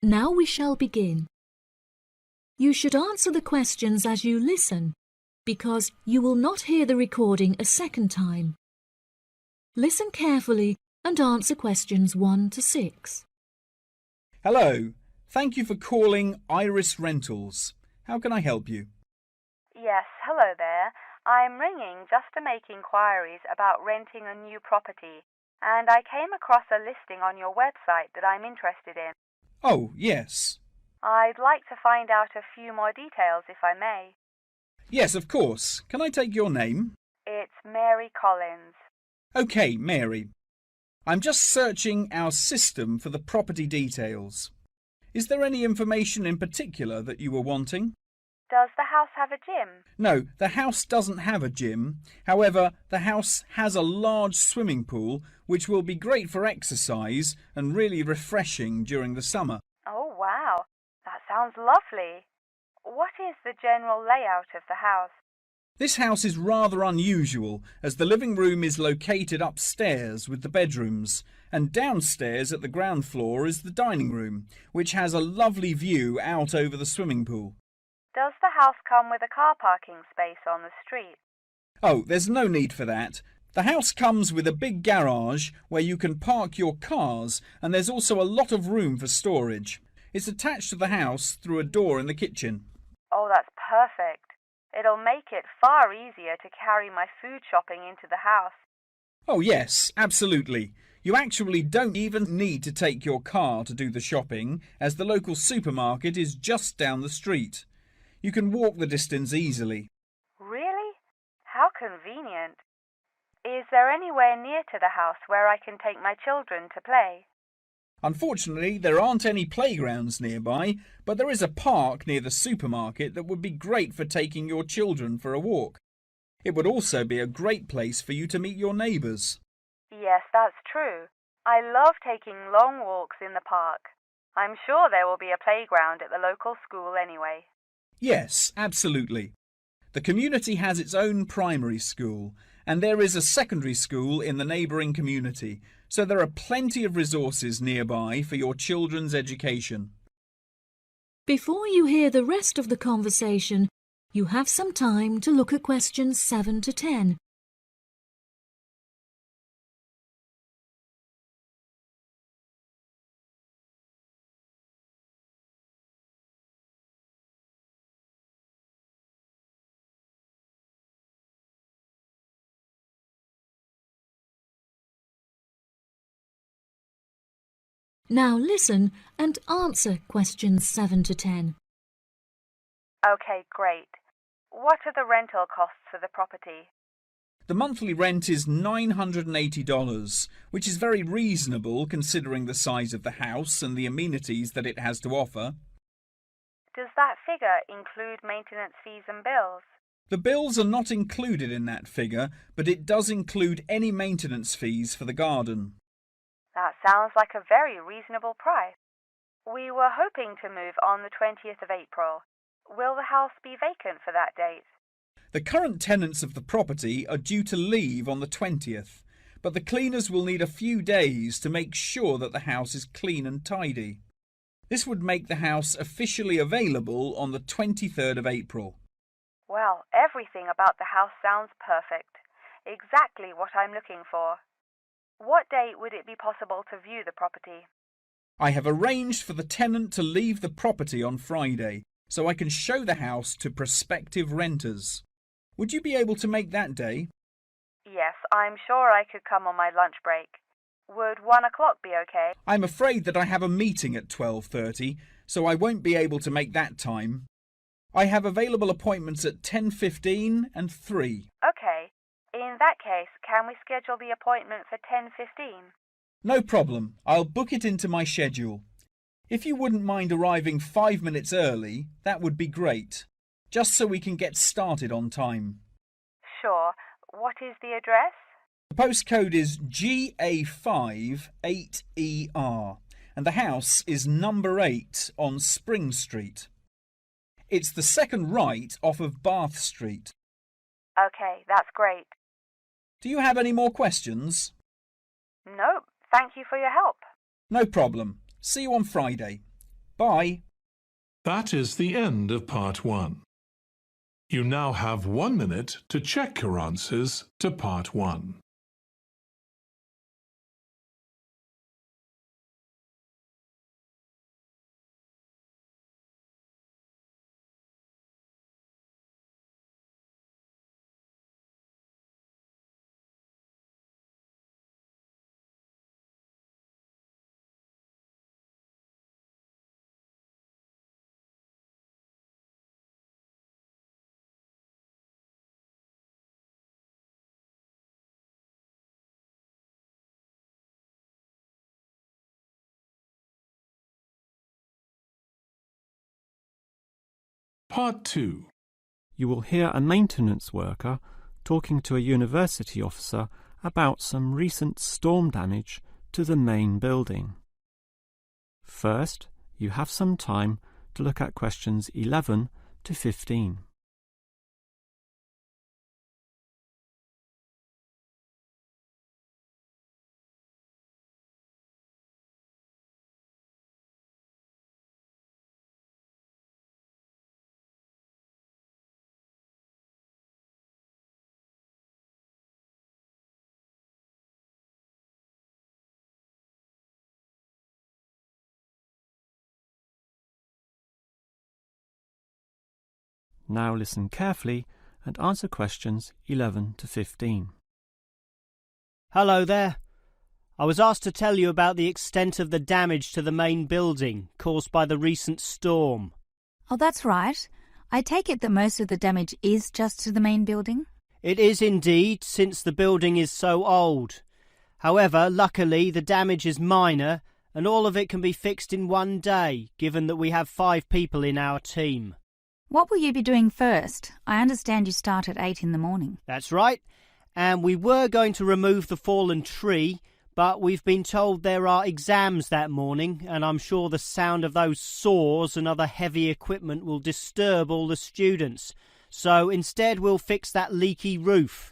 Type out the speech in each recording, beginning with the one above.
Now we shall begin. You should answer the questions as you listen, because you will not hear the recording a second time. Listen carefully and answer questions 1 to 6. Hello, thank you for calling Iris Rentals. How can I help you? Yes, hello there. I'm ringing just to make inquiries about renting a new property, and I came across a listing on your website that I'm interested in. Oh, yes. I'd like to find out a few more details if I may. Yes, of course. Can I take your name? It's Mary Collins. OK, Mary. I'm just searching our system for the property details. Is there any information in particular that you were wanting? Does the house have a gym? No, the house doesn't have a gym. However, the house has a large swimming pool, which will be great for exercise and really refreshing during the summer. Oh, wow. That sounds lovely. What is the general layout of the house? This house is rather unusual, as the living room is located upstairs with the bedrooms, and downstairs at the ground floor is the dining room, which has a lovely view out over the swimming pool. Does the house come with a car parking space on the street? Oh, there's no need for that. The house comes with a big garage where you can park your cars, and there's also a lot of room for storage. It's attached to the house through a door in the kitchen. Oh, that's perfect. It'll make it far easier to carry my food shopping into the house. Oh yes, absolutely. You actually don't even need to take your car to do the shopping, as the local supermarket is just down the street. You can walk the distance easily. Really? How convenient. Is there anywhere near to the house where I can take my children to play? Unfortunately, there aren't any playgrounds nearby, but there is a park near the supermarket that would be great for taking your children for a walk. It would also be a great place for you to meet your neighbours. Yes, that's true. I love taking long walks in the park. I'm sure there will be a playground at the local school anyway. Yes, absolutely. The community has its own primary school, and there is a secondary school in the neighbouring community, so there are plenty of resources nearby for your children's education. Before you hear the rest of the conversation, you have some time to look at questions 7 to 10. Now listen and answer questions 7 to 10. Okay, great. What are the rental costs for the property? The monthly rent is $980, which is very reasonable considering the size of the house and the amenities that it has to offer. Does that figure include maintenance fees and bills? The bills are not included in that figure, but it does include any maintenance fees for the garden. That sounds like a very reasonable price. We were hoping to move on the 20th of April. Will the house be vacant for that date? The current tenants of the property are due to leave on the 20th, but the cleaners will need a few days to make sure that the house is clean and tidy. This would make the house officially available on the 23rd of April. Well, everything about the house sounds perfect. Exactly what I'm looking for. What date would it be possible to view the property? I have arranged for the tenant to leave the property on Friday, so I can show the house to prospective renters. Would you be able to make that day? Yes, I'm sure I could come on my lunch break. Would 1 o'clock be okay? I'm afraid that I have a meeting at 12:30, so I won't be able to make that time. I have available appointments at 10:15 and 3. Okay. In that case, can we schedule the appointment for 10:15? No problem. I'll book it into my schedule. If you wouldn't mind arriving 5 minutes early, that would be great, just so we can get started on time. Sure. What is the address? The postcode is GA5 8ER, and the house is number 8 on Spring Street. It's the second right off of Bath Street. Okay, that's great. Do you have any more questions? Nope. Thank you for your help. No problem. See you on Friday. Bye. That is the end of part 1. You now have 1 minute to check your answers to part 1. Part 2. You will hear a maintenance worker talking to a university officer about some recent storm damage to the main building. First, you have some time to look at questions 11 to 15. Now listen carefully and answer questions 11 to 15. Hello there. I was asked to tell you about the extent of the damage to the main building caused by the recent storm. Oh, that's right. I take it that most of the damage is just to the main building? It is indeed, since the building is so old. However, luckily the damage is minor and all of it can be fixed in 1 day, given that we have 5 people in our team. What will you be doing first? I understand you start at 8 in the morning. That's right. And we were going to remove the fallen tree, but we've been told there are exams that morning, and I'm sure the sound of those saws and other heavy equipment will disturb all the students. So instead we'll fix that leaky roof.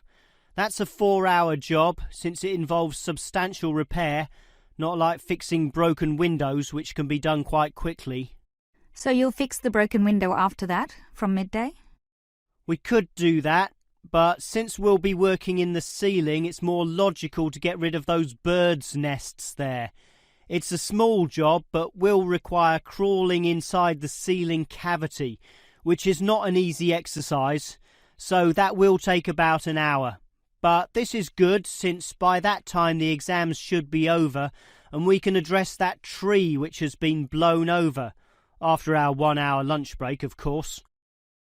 That's a 4-hour job, since it involves substantial repair, not like fixing broken windows, which can be done quite quickly. So you'll fix the broken window after that, from midday? We could do that, but since we'll be working in the ceiling, it's more logical to get rid of those birds' nests there. It's a small job, but will require crawling inside the ceiling cavity, which is not an easy exercise, so that will take about an hour. But this is good, since by that time the exams should be over, and we can address that tree which has been blown over. After our 1-hour lunch break, of course.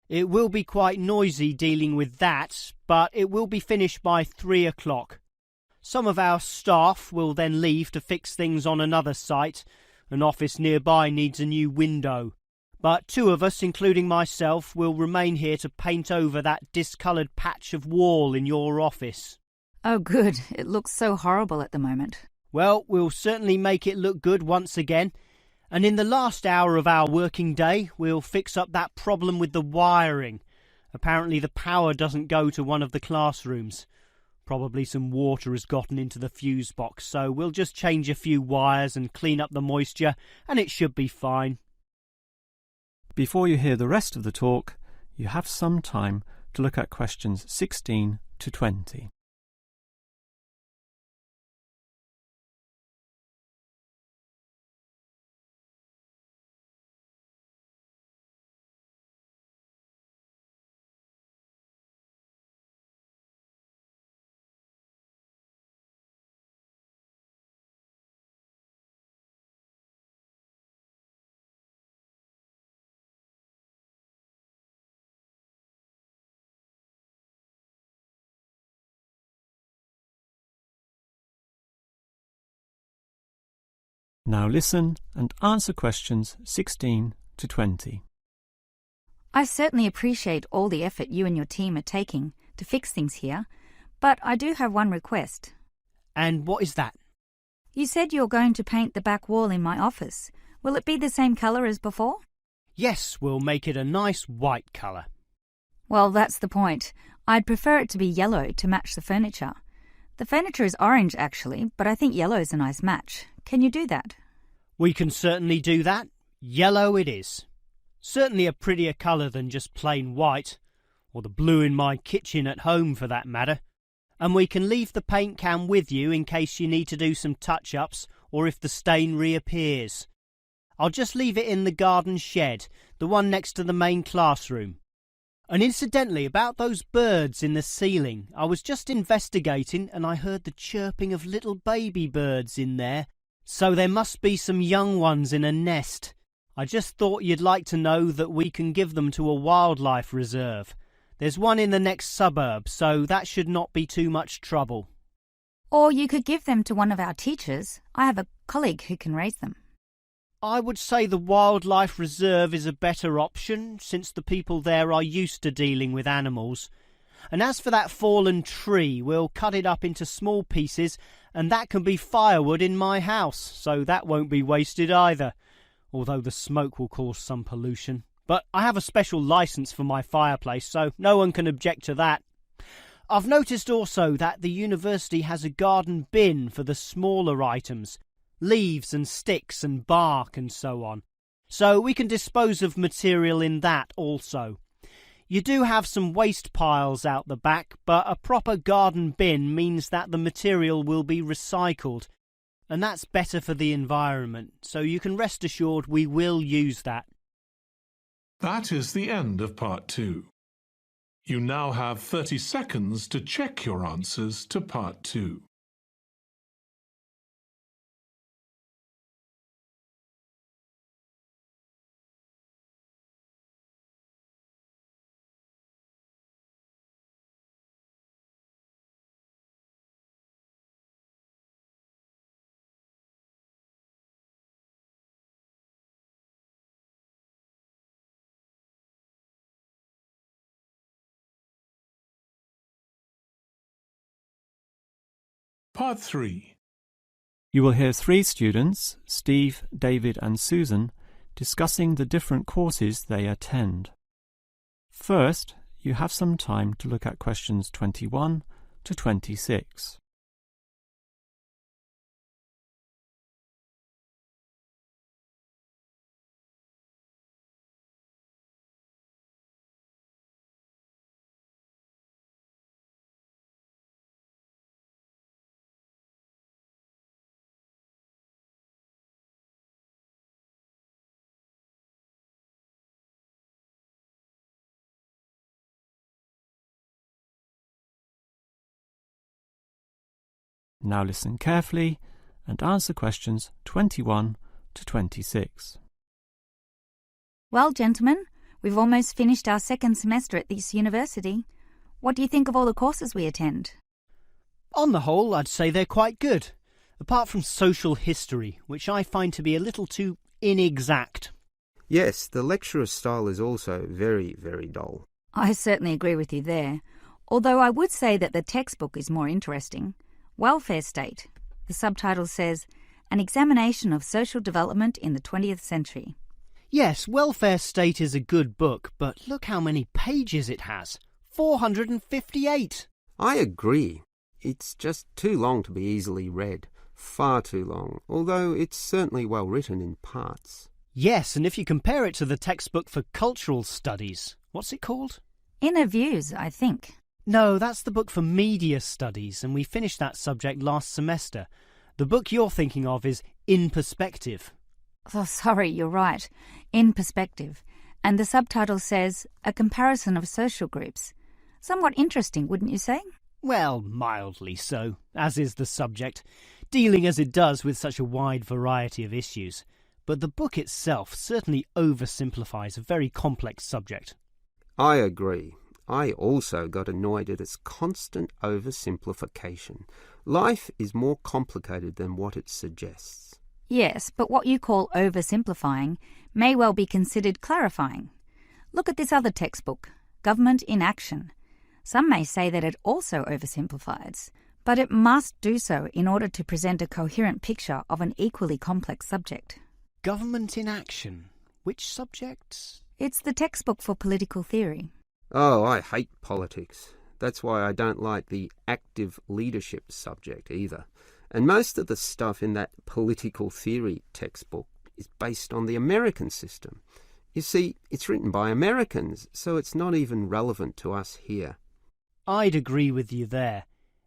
It will be quite noisy dealing with that, but it will be finished by 3 o'clock. Some of our staff will then leave to fix things on another site. An office nearby needs a new window. But 2 of us, including myself, will remain here to paint over that discoloured patch of wall in your office. Oh, good. It looks so horrible at the moment. Well, we'll certainly make it look good once again. And in the last hour of our working day, we'll fix up that problem with the wiring. Apparently the power doesn't go to one of the classrooms. Probably some water has gotten into the fuse box, so we'll just change a few wires and clean up the moisture, and it should be fine. Before you hear the rest of the talk, you have some time to look at questions 16 to 20. Now listen and answer questions 16 to 20. I certainly appreciate all the effort you and your team are taking to fix things here, but I do have one request. And what is that? You said you're going to paint the back wall in my office. Will it be the same colour as before? Yes, we'll make it a nice white colour. Well, that's the point. I'd prefer it to be yellow to match the furniture. The furniture is orange, actually, but I think yellow is a nice match. Can you do that? We can certainly do that. Yellow it is. Certainly a prettier colour than just plain white, or the blue in my kitchen at home for that matter. And we can leave the paint can with you in case you need to do some touch-ups or if the stain reappears. I'll just leave it in the garden shed, the one next to the main classroom. And incidentally, about those birds in the ceiling, I was just investigating and I heard the chirping of little baby birds in there, so there must be some young ones in a nest. I just thought you'd like to know that we can give them to a wildlife reserve. There's one in the next suburb, so that should not be too much trouble. Or you could give them to one of our teachers. I have a colleague who can raise them. I would say the wildlife reserve is a better option, since the people there are used to dealing with animals. And as for that fallen tree, we'll cut it up into small pieces, and that can be firewood in my house, so that won't be wasted either, although the smoke will cause some pollution. But I have a special licence for my fireplace, so no one can object to that. I've noticed also that the university has a garden bin for the smaller items, leaves and sticks and bark and so on, so we can dispose of material in that also. You do have some waste piles out the back, but a proper garden bin means that the material will be recycled, and that's better for the environment, so you can rest assured we will use that. That is the end of Part 2. You now have 30 seconds to check your answers to Part 2. Part 3. You will hear 3 students, Steve, David and Susan, discussing the different courses they attend. First, you have some time to look at questions 21 to 26. Now listen carefully and answer questions 21 to 26. Well, gentlemen, we've almost finished our second semester at this university. What do you think of all the courses we attend? On the whole, I'd say they're quite good, apart from social history, which I find to be a little too inexact. Yes, the lecturer's style is also very, very dull. I certainly agree with you there, although I would say that the textbook is more interesting. Welfare State. The subtitle says, An Examination of Social Development in the 20th Century. Yes, Welfare State is a good book, but look how many pages it has. 458. I agree. It's just too long to be easily read. Far too long, although it's certainly well written in parts. Yes, and if you compare it to the textbook for cultural studies, what's it called? Inner Views, I think. No, that's the book for media studies, and we finished that subject last semester. The book you're thinking of is In Perspective. Oh, sorry, you're right. In Perspective. And the subtitle says, A Comparison of Social Groups. Somewhat interesting, wouldn't you say? Well, mildly so, as is the subject, dealing as it does with such a wide variety of issues. But the book itself certainly oversimplifies a very complex subject. I agree. I also got annoyed at its constant oversimplification. Life is more complicated than what it suggests. Yes, but what you call oversimplifying may well be considered clarifying. Look at this other textbook, Government in Action. Some may say that it also oversimplifies, but it must do so in order to present a coherent picture of an equally complex subject. Government in Action? Which subject? It's the textbook for political theory. Oh, I hate politics. That's why I don't like the active leadership subject either. And most of the stuff in that political theory textbook is based on the American system. You see, it's written by Americans, so it's not even relevant to us here. I'd agree with you there.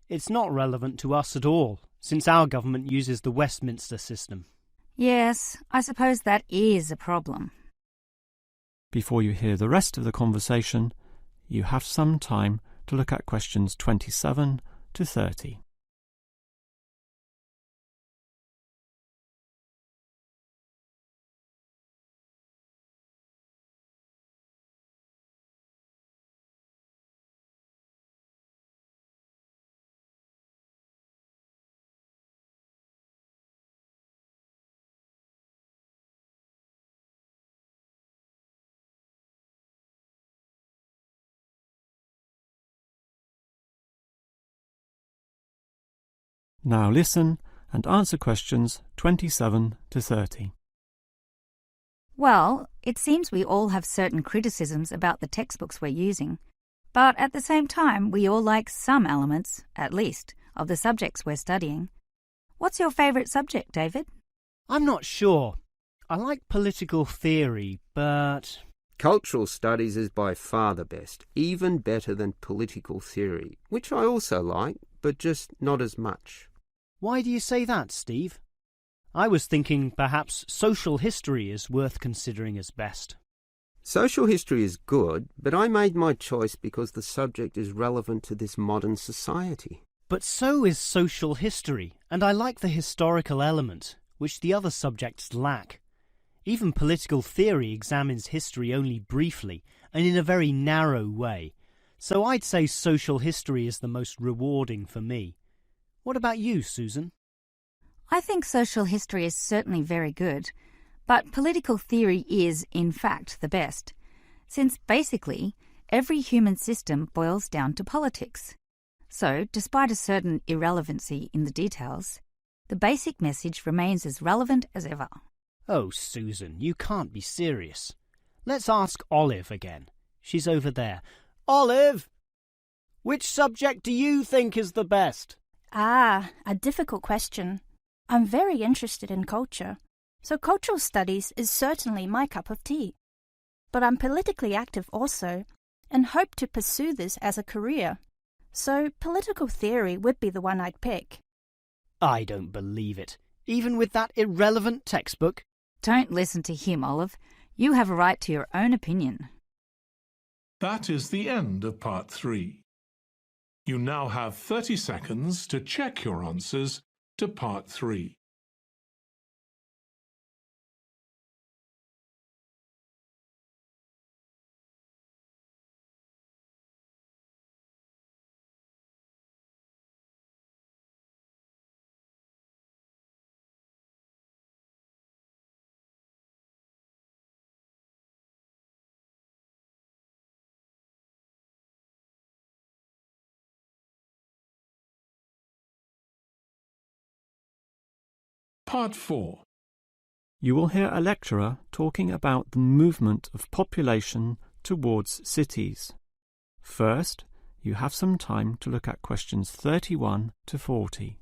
It's not relevant to us at all, since our government uses the Westminster system. Yes, I suppose that is a problem. Before you hear the rest of the conversation, you have some time to look at questions 27 to 30. Now listen and answer questions 27 to 30. Well, it seems we all have certain criticisms about the textbooks we're using, but at the same time we all like some elements, at least, of the subjects we're studying. What's your favourite subject, David? I'm not sure. I like political theory, but... Cultural studies is by far the best, even better than political theory, which I also like, but just not as much. Why do you say that, Steve? I was thinking perhaps social history is worth considering as best. Social history is good, but I made my choice because the subject is relevant to this modern society. But so is social history, and I like the historical element, which the other subjects lack. Even political theory examines history only briefly and in a very narrow way, so I'd say social history is the most rewarding for me. What about you, Susan? I think social history is certainly very good, but political theory is, in fact, the best, since basically every human system boils down to politics. So, despite a certain irrelevancy in the details, the basic message remains as relevant as ever. Oh, Susan, you can't be serious. Let's ask Olive again. She's over there. Olive! Which subject do you think is the best? Ah, a difficult question. I'm very interested in culture, so cultural studies is certainly my cup of tea. But I'm politically active also, and hope to pursue this as a career. So political theory would be the one I'd pick. I don't believe it. Even with that irrelevant textbook? Don't listen to him, Olive. You have a right to your own opinion. That is the end of part 3. You now have 30 seconds to check your answers to part 3. Part 4. You will hear a lecturer talking about the movement of population towards cities. First, you have some time to look at questions 31 to 40.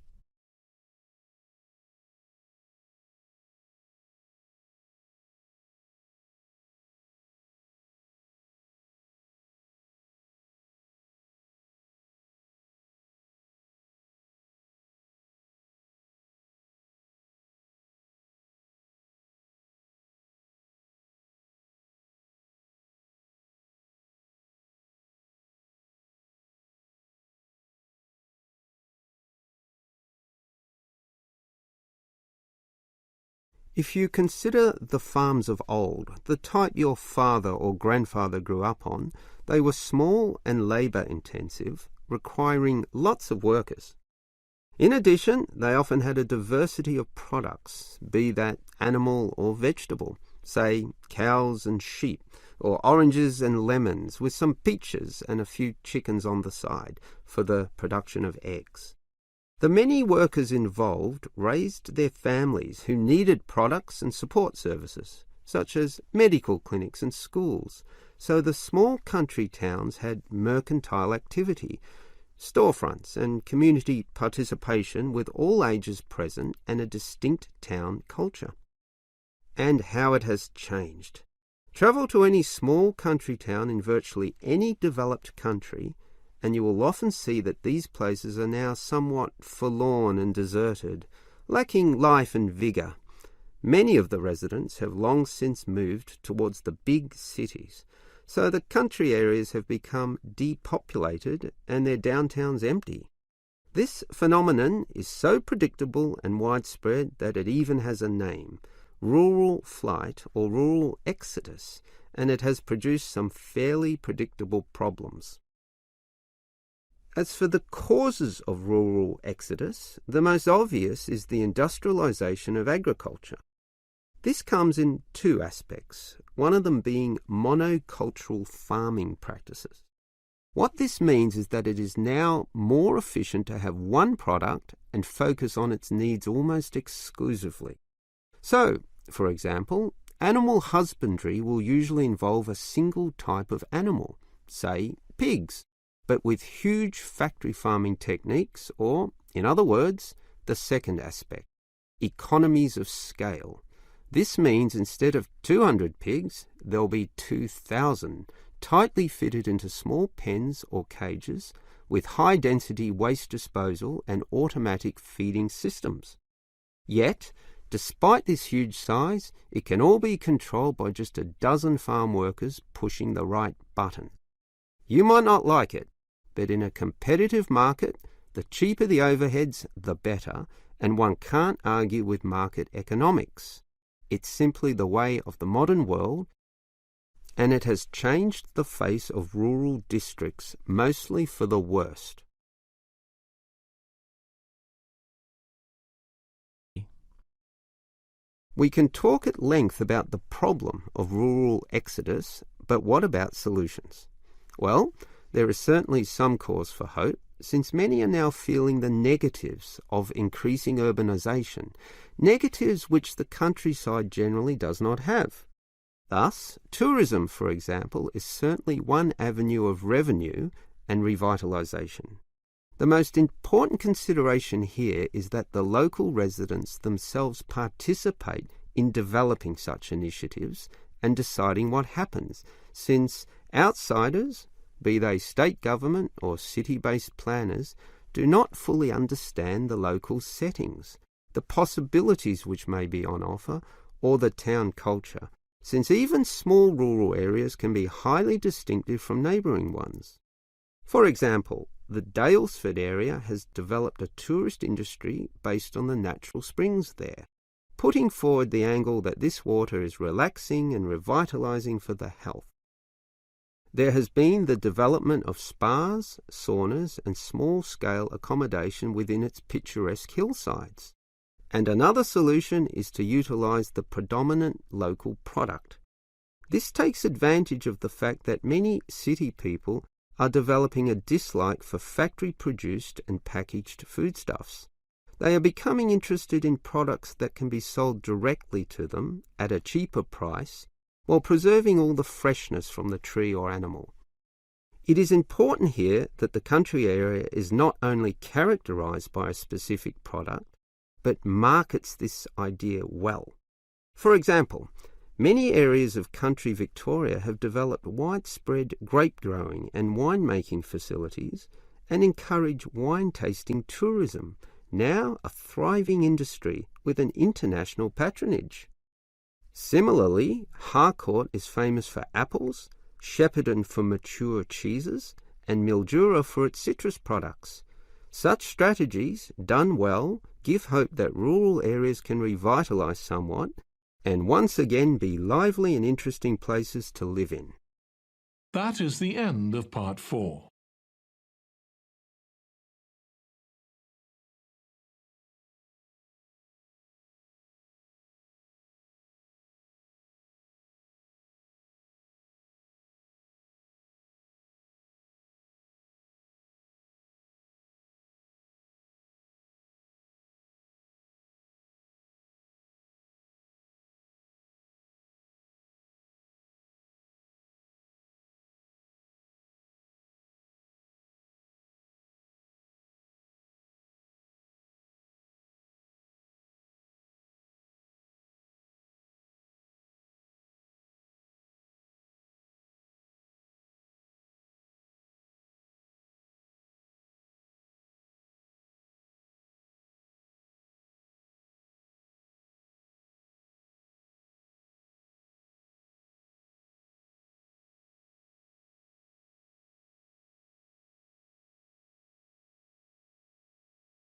If you consider the farms of old, the type your father or grandfather grew up on, they were small and labour-intensive, requiring lots of workers. In addition, they often had a diversity of products, be that animal or vegetable, say cows and sheep, or oranges and lemons, with some peaches and a few chickens on the side for the production of eggs. The many workers involved raised their families who needed products and support services, such as medical clinics and schools, so the small country towns had mercantile activity, storefronts and community participation with all ages present and a distinct town culture. and how it has changed. Travel to any small country town in virtually any developed country, and you will often see that these places are now somewhat forlorn and deserted, lacking life and vigour. Many of the residents have long since moved towards the big cities, so the country areas have become depopulated and their downtowns empty. This phenomenon is so predictable and widespread that it even has a name, rural flight or rural exodus, and it has produced some fairly predictable problems. As for the causes of rural exodus, the most obvious is the industrialisation of agriculture. This comes in two aspects, one of them being monocultural farming practices. What this means is that it is now more efficient to have one product and focus on its needs almost exclusively. So, for example, animal husbandry will usually involve a single type of animal, say pigs, but with huge factory farming techniques, or, in other words, the second aspect, economies of scale. This means instead of 200 pigs, there'll be 2,000, tightly fitted into small pens or cages with high-density waste disposal and automatic feeding systems. Yet, despite this huge size, it can all be controlled by just a dozen farm workers pushing the right button. You might not like it, but in a competitive market, the cheaper the overheads, the better, and one can't argue with market economics. It's simply the way of the modern world, and it has changed the face of rural districts, mostly for the worst. We can talk at length about the problem of rural exodus, but what about solutions? Well, there is certainly some cause for hope, since many are now feeling the negatives of increasing urbanisation, negatives which the countryside generally does not have. Thus, tourism, for example, is certainly one avenue of revenue and revitalisation. The most important consideration here is that the local residents themselves participate in developing such initiatives and deciding what happens, since outsiders, be they state government or city-based planners, do not fully understand the local settings, the possibilities which may be on offer, or the town culture, since even small rural areas can be highly distinctive from neighbouring ones. For example, the Daylesford area has developed a tourist industry based on the natural springs there, putting forward the angle that this water is relaxing and revitalising for the health. There has been the development of spas, saunas and small-scale accommodation within its picturesque hillsides. And another solution is to utilise the predominant local product. This takes advantage of the fact that many city people are developing a dislike for factory-produced and packaged foodstuffs. They are becoming interested in products that can be sold directly to them at a cheaper price, while preserving all the freshness from the tree or animal. It is important here that the country area is not only characterised by a specific product, but markets this idea well. For example, many areas of country Victoria have developed widespread grape growing and winemaking facilities and encourage wine tasting tourism, now a thriving industry with an international patronage. Similarly, Harcourt is famous for apples, Shepparton for mature cheeses, and Mildura for its citrus products. Such strategies, done well, give hope that rural areas can revitalise somewhat and once again be lively and interesting places to live in. That is the end of part 4.